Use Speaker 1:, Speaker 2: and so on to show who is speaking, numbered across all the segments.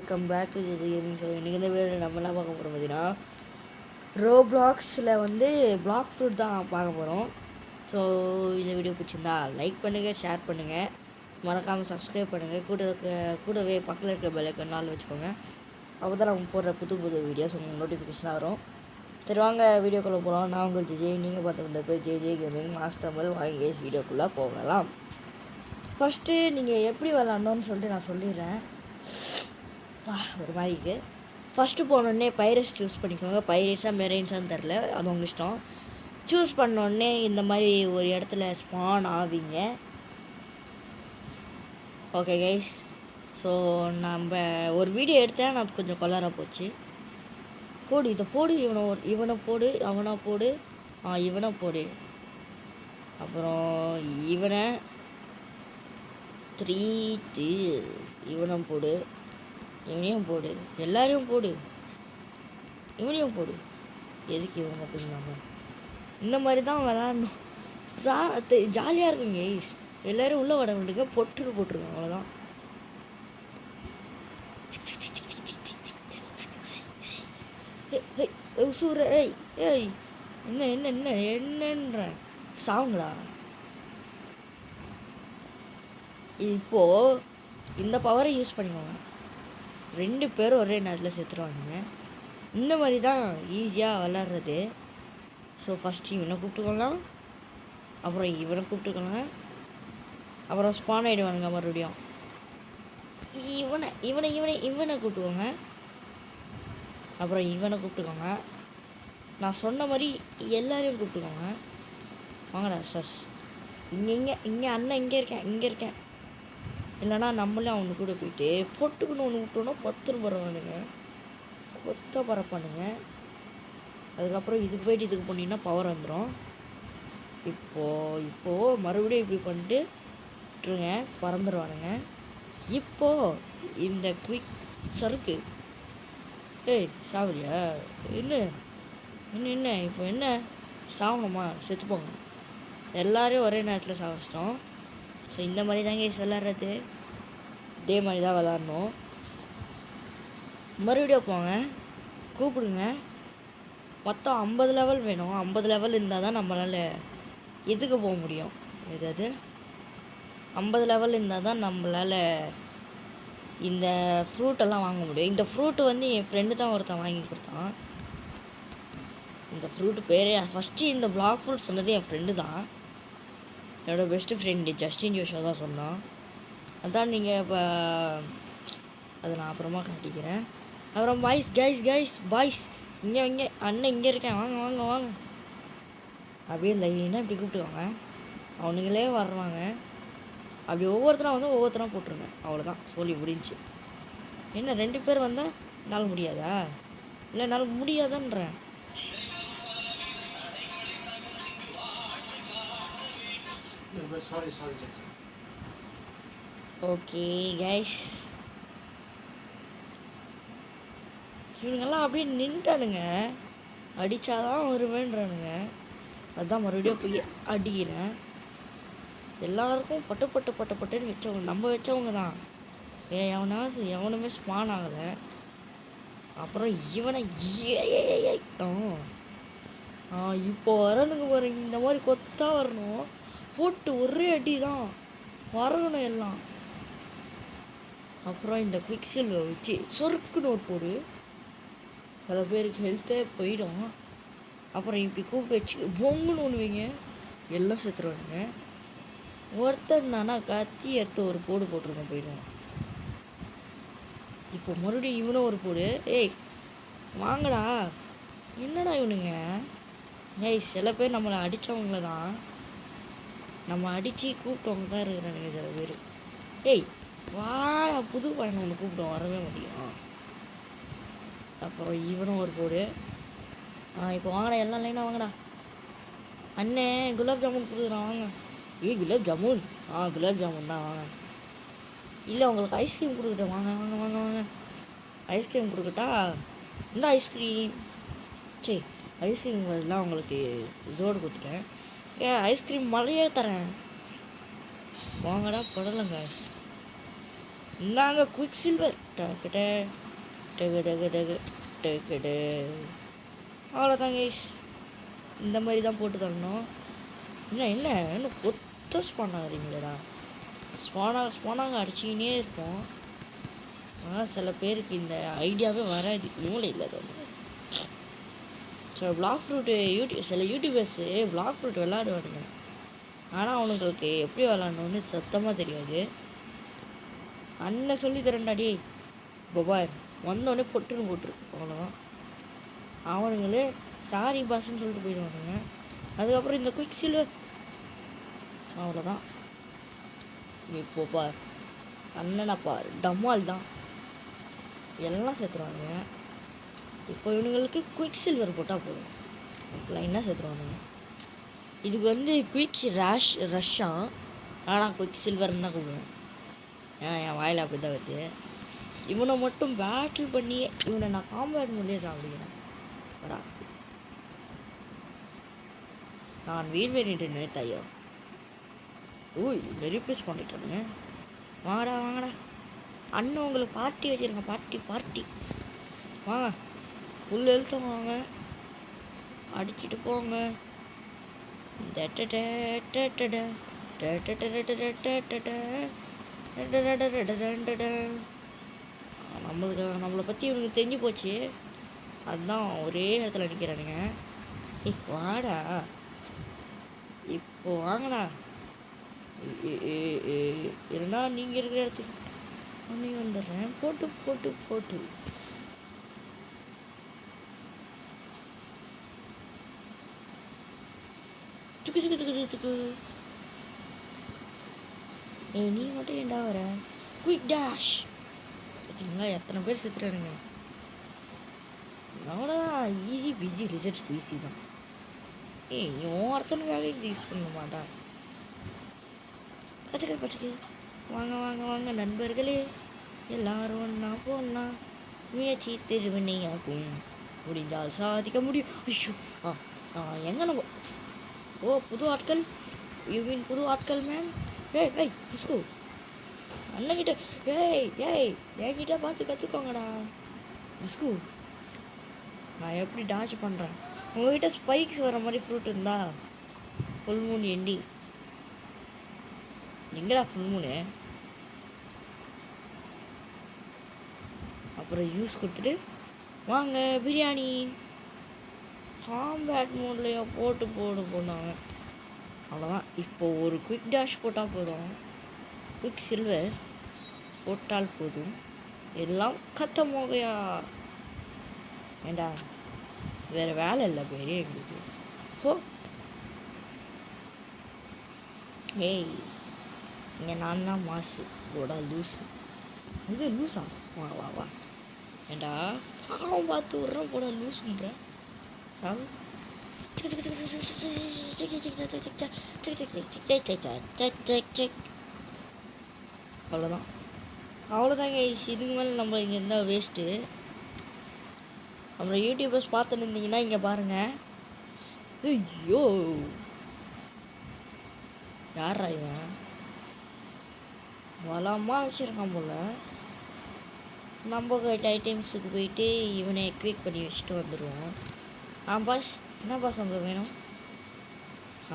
Speaker 1: Come back to gaming. So இன்றைக்கி இந்த வீடியோவில் நம்ம என்ன பார்க்க போகிறோம் பார்த்தீங்கன்னா, ரோப்ளாக்ஸில் வந்து பிளாக் ஃப்ரூட் தான் பார்க்க போகிறோம். ஸோ இந்த வீடியோ பிடிச்சிருந்தா லைக் பண்ணுங்கள், ஷேர் பண்ணுங்கள், மறக்காமல் சப்ஸ்கிரைப் பண்ணுங்கள். கூடவே பக்கத்தில் இருக்கிற பெல் ஐக்கான் நாள் வச்சுக்கோங்க. அப்போ தான் நம்ம போடுற புது வீடியோஸ் உங்களுக்கு நோட்டிஃபிகேஷனாக வரும். சரி வாங்க வீடியோக்குள்ளே போகலாம். நான் உங்கள் ஜெய், நீங்கள் பார்த்துக்கிட்டு ஜே கேமிங் மாஸ்டர் வாங்கி வீடியோக்குள்ளே போகலாம். ஃபஸ்ட்டு நீங்கள் எப்படி விளாட்ணுன்னு சொல்லிட்டு நான் சொல்லிடுறேன். ஒரு மாதிரி இருக்குது. ஃபஸ்ட்டு போனோடனே பைரட்ஸ் சூஸ் பண்ணிக்கோங்க. பைரட்ஸாக மெரைன்ஸான்னு தெரில, அது உங்கள் இஷ்டம். சூஸ் பண்ணோடனே இந்த மாதிரி ஒரு இடத்துல ஸ்பான் ஆவீங்க. ஓகே கைஸ், ஸோ நம்ம ஒரு வீடியோ எடுத்தேன், நான் கொஞ்சம் கொலாராக போச்சு. போடு இதை போடு, இவனை போடு, அவனை போடு, இவனை போடு, அப்புறம் இவனை 3 இவனை போடு, இவனையும் போடு, எல்லாரையும் போடு, இவனையும் போடு. எதுக்கு இவங்க அப்படின்னாங்க? இந்த மாதிரி தான் விளாட்ணும். ஜாலியாக இருக்குங்க கைஸ். எல்லோரும் உள்ளே வர வேண்டிய போட்டுருக்காங்க, அவ்வளோதான். சூர ஏய் ஏய் என்ன என்ன என்ன என்னன்ற சாவுங்களா? இப்போது இந்த பவரை யூஸ் பண்ணிக்கோங்க. 2 பேரும் ஒரே நேரத்தில் செத்துருவானுங்க. இந்த மாதிரி தான் ஈஸியாக விளாட்றது. ஸோ ஃபஸ்ட்டு இவனை கூப்பிட்டுக்கலாம், அப்புறம் இவனை கூப்பிட்டுக்கோங்க, அப்புறம் ஸ்பான் ஆகிடுவானுங்க மறுபடியும். இவனை இவனை இவனை இவனை கூப்பிட்டுக்கோங்க, அப்புறம் இவனை கூப்பிட்டுக்கோங்க. நான் சொன்ன மாதிரி எல்லாரையும் கூப்பிட்டுக்கோங்க. வாங்கடா சஸ், இங்கே அண்ணன் இங்கே இருக்கேன். இல்லைனா நம்மளே அவங்க கூட போயிட்டு பொட்டுக்குன்னு ஒன்று விட்டோன்னா 10 பரவானுங்க, கொத்த பரப்பானுங்க. அதுக்கப்புறம் இதுக்கு போயிட்டு இதுக்கு போனீங்கன்னா பவர் வந்துடும். இப்போது மறுபடியும் இப்படி பண்ணிட்டு விட்டுருங்க, பறந்துடுவானுங்க. இப்போது இந்த குயிக் சறுக்கு. ஏய் சாவரியா? என்ன இப்போ என்ன சாவணுமா? செத்துப்போங்க. எல்லோரையும் ஒரே நேரத்தில் சாவச்சிட்டோம். ஸோ இந்த மாதிரி தாங்க விளாட்றது. இதே மாதிரி தான் விளாட்ணும். மறுபடியும் போங்க, கூப்பிடுங்க. மொத்தம் 50 லெவல் வேணும். 50 லெவல் இருந்தால் தான் நம்மளால் எதுக்கு போக முடியும். ஏதாவது 50 லெவல் இருந்தால் தான் நம்மளால் இந்த ஃப்ரூட்டெல்லாம் வாங்க முடியும். இந்த ஃப்ரூட்டு வந்து என் ஃப்ரெண்டு தான் ஒருத்தன் வாங்கி கொடுத்தான். இந்த ஃப்ரூட்டு பேரே ஃபஸ்ட்டு இந்த பிளாக் ஃப்ரூட் சொன்னது என் ஃப்ரெண்டு தான். என்னோடய பெஸ்ட்டு ஃப்ரெண்டு ஜஸ்டின் ஜோஷா தான் சொன்னான். அதான் நீங்கள் இப்போ அதை நான் அப்புறமா காட்டிக்கிறேன். அப்புறம் பாய்ஸ் இங்கே அண்ணன் இங்கே இருக்கேன், வாங்க அப்படியே லைனாக இப்படி கூப்பிட்டுவாங்க. அவனுங்களே வர்றாங்க. அப்படி ஒவ்வொருத்தராக போட்டுருங்க. அவ்வளோதான், சொல்லி முடிஞ்சு. என்ன 2 பேர் வந்தால் என்னால் முடியாதா? இல்லை என்னால் முடியாதுன்றேன்.
Speaker 2: Sorry, Jackson.
Speaker 1: ஓகே கைஸ், இவனுங்கெல்லாம் அப்படியே நின்ட்டானுங்க. அடித்தாதான் வருவேன்றானுங்க. அதுதான் மறுபடியும் போய் அடிக்கிறேன். எல்லாருக்கும் பட்டுன்னு வச்சவங்க, நம்ம வச்சவங்க தான். எவனுமே ஸ்பான் ஆகலை. அப்புறம் இவனை இப்போ வரணுங்க பாருங்க. இந்த மாதிரி கொத்தா வரணும், போட்டு ஒரே அடி தான் வரணும் எல்லாம். அப்புறம் இந்த குவிக் சில்வர் வச்சு சொருக்குன்னு ஒரு போடு. சில பேருக்கு ஹெல்த்தே போயிடும். அப்புறம் இப்படி கூப்பிட்டு வச்சு பொங்குன்னு ஒன்று வைங்க, எல்லாம் செத்துருவானுங்க. ஒருத்தர் தானா கத்தி எடுத்து ஒரு போடு போட்டிருக்கோம், போயிடுவோம். இப்போ மறுபடியும் இவனும் ஒரு போடு. ஏய் வாங்கடா, என்னடா இவனுங்க? சில பேர் நம்மளை அடித்தவங்கள தான், நம்ம அடித்து கூப்பிட்டவங்க தான் இருக்கிறானுங்க சில பேர். ஏய் வாடா, புது பையனை ஒன்று கூப்பிட்டோம், வரவே முடியும். அப்புறம் இவனும் ஒரு போடு. இப்போ வாங்கடா, எல்லாம் லைனாக வாங்கடா. அண்ணே குலாப் ஜாமுன் கொடுக்குறான், வாங்க. குலாப் ஜாமுன்? குலாப் ஜாமுன் தான், வாங்க. இல்லை உங்களுக்கு ஐஸ்கிரீம் கொடுக்கட்டா? வாங்க. ஐஸ்கிரீம் கொடுக்கட்டா? இந்த ஐஸ்கிரீம் ஐஸ்கிரீம் எல்லாம் உங்களுக்கு ஜோடு கொடுத்துட்டேன். ஐஸ்கிரீம் மழையே தரேன், வாங்கடா. படலைங்க நாங்கள் குயிக் சில்வர் டகட டகு டகு டகு டகுடு. அவ்வளோதாங்க guys. இந்த மாதிரி தான் போட்டு தரணும். இன்னும் கொத்த ஸ்பான் ஆகிறீங்களேடா. ஸ்பானாக அடிச்சிக்கினே இருப்போம். ஆனால் சில பேருக்கு இந்த ஐடியாவே வராது, மூளை இல்லை அது ஒன்று. ஸோ பிளாக் ஃப்ரூட்டு சில யூடியூபர்ஸு பிளாக் ஃப்ரூட் விளாடுவானுங்க. ஆனால் அவனுங்களுக்கு எப்படி விளாட்ணுன்னு சத்தமாக தெரியாது. அண்ணன் சொல்லி தரேன்டாடி. இப்போ பார் வந்தோடனே பொட்டுன்னு போட்டுரு, அவ்வளோதான். அவனுங்களே சாரி பாஸ்ன்னு சொல்லிட்டு போயிடுவானுங்க. அதுக்கப்புறம் இந்த குயிக் சில்வர் அவ்வளோதான். இப்போ பார் அண்ணனை பார், டம்மால் தான் எல்லாம் சேர்த்துருவானுங்க. இப்போ இவனுங்களுக்கு குயிக் சில்வர் போட்டால் போதும், லைனாக சேர்த்துருவானுங்க. இதுக்கு குயிக் ரஷ்ஷாக, ஆனால் குயிக் சில்வர்னு தான் கூப்பிடுவேன். என் வாயில் அப்படி தான் வருது. இவனை மட்டும் பேட்டில் பண்ணி இவனை நான் காம்பேட் மூலியே சாப்பிடுகிறேன். வரா நான் வீண் வேணிட்டு நினைத்தாயோ. ஓய் நிறைய பீஸ் பண்ணிட்டானுங்க. வாங்கடா அண்ணன் உங்களுக்கு பார்ட்டி வச்சுருங்க. பார்ட்டி வாங்க, ஃபுல் ஹெல்த்தை வாங்க, அடிச்சுட்டு போங்க. நம்மளை பற்றி இவனுக்கு தெரிஞ்சு போச்சு. அதுதான் ஒரே இடத்துல நிற்கிறானுங்க. வாடா இப்போ வாங்கடா. இல்லைன்னா நீங்கள் இருக்கிற இடத்துக்கு அன்னை வந்துடுறேன். போட்டு துக்கு. நீ மட்டும் ஏண்டா வர? குயிக் டேஷ் பார்த்தீங்களா, எத்தனை பேர் செத்துறானுங்க. அவ்வளோதான், ஈஸி பிஸி ரிசல்ட்ஸ்க்கு ஈஸி தான். ஒருத்தனுக்காக இது யூஸ் பண்ண மாட்டா. பச்சைக்கு வாங்க நண்பர்களே, எல்லாரும் ஒன்றா போடலாம். முயற்சி திருவினையாகும், முடிந்தால் சாதிக்க முடியும். ஐயோ எங்கே நம்ம புது ஆட்கள். புது ஆட்கள் மேன். ஏய் புஸ்கு அண்ணன்கிட்ட என்கிட்ட பார்த்து கற்றுக்கோங்கடா. டிஸ்கு நான் எப்படி டாச் பண்ணுறேன். உங்கள்கிட்ட ஸ்பைக்ஸ் வர மாதிரி ஃப்ரூட் இருந்தா, ஃபுல் மூன் எண்டி எங்கடா ஃபுல் மூணு. அப்புறம் யூஸ் கொடுத்துட்டு வாங்க பிரியாணி. காம்பேட் மோட்லையோ போட்டு போனாங்க. அவ்வளோதான். இப்போ ஒரு குயிக் டேஷ் போட்டால் போதும், குயிக் சில்வர் போட்டால் போதும், எல்லாம் கத்தமோகையா. ஏண்டா வேறு வேலை இல்லை பெரிய எங்களுக்கு. இங்கே நான் தான் மாசு போடா லூஸு. இது லூஸா? வா ஏண்டா பாவம் பார்த்து விட்றேன் போடா லூஸுன்ற சாவு. அவ்வளோதாங்க. இதுக்கு மேலே நம்ம இங்கே இருந்தால் வேஸ்ட்டு. அப்புறம் யூடியூபர்ஸ் பார்த்துட்டு இருந்தீங்கன்னா இங்கே பாருங்கள். ஐயோ யாரா இவன்? வளமாக வச்சுருக்கான் போல். நம்ம ஐட்டம்ஸுக்கு போயிட்டு இவனை எக்விக் பண்ணி வச்சுட்டு வந்துடுவோம். பாஸ் என்ன பாஸ் உங்களுக்கு வேணும்?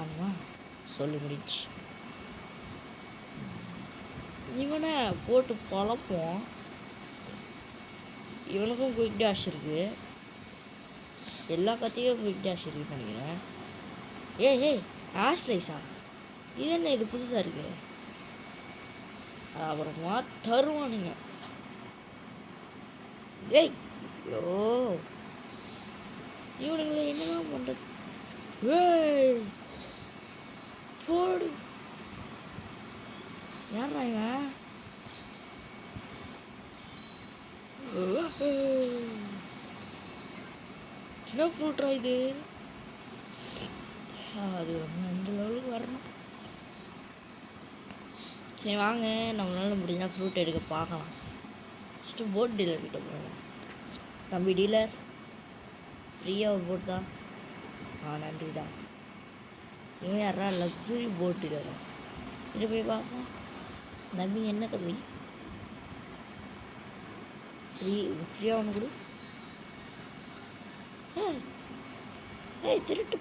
Speaker 1: ஆமா சொல்லி முடிச்சு. இவனை போட்டு பழப்போம். இவனுக்கும் குயிக் டேஷ் இருக்குது, எல்லா கத்தியும் குயிக் டேஷ் இருக்குன்னு நினைக்கிறேன். ஏய் ஆஷ்லைஸா, இது என்ன இது புதுசாக இருக்குது? அப்புறமா தருவானுங்க. ஐயோ இவனுங்களை என்னதான் பண்ணுறது? போடு யாரா இவன்? என்ன ஃப்ரூட்ரா இது? அது அந்த லெவலுக்கு வரணும். சரி வாங்க, நம்மளால முடிஞ்சால் ஃப்ரூட் எடுக்க பார்க்கலாம். ஃபஸ்ட்டு போட் டீலர் கிட்ட போவேன். தம்பி டீலர், ஃப்ரீயாக ஒரு போட் தான். நன்றிடா. இவன் யாரா லக்ஸுரி போட் டீலரா? இது போய் பார்ப்போம். தம்பி என்ன தம்பி? ஃப்ரீயாக ஒன்று கொடு. ஏய் திருட்டு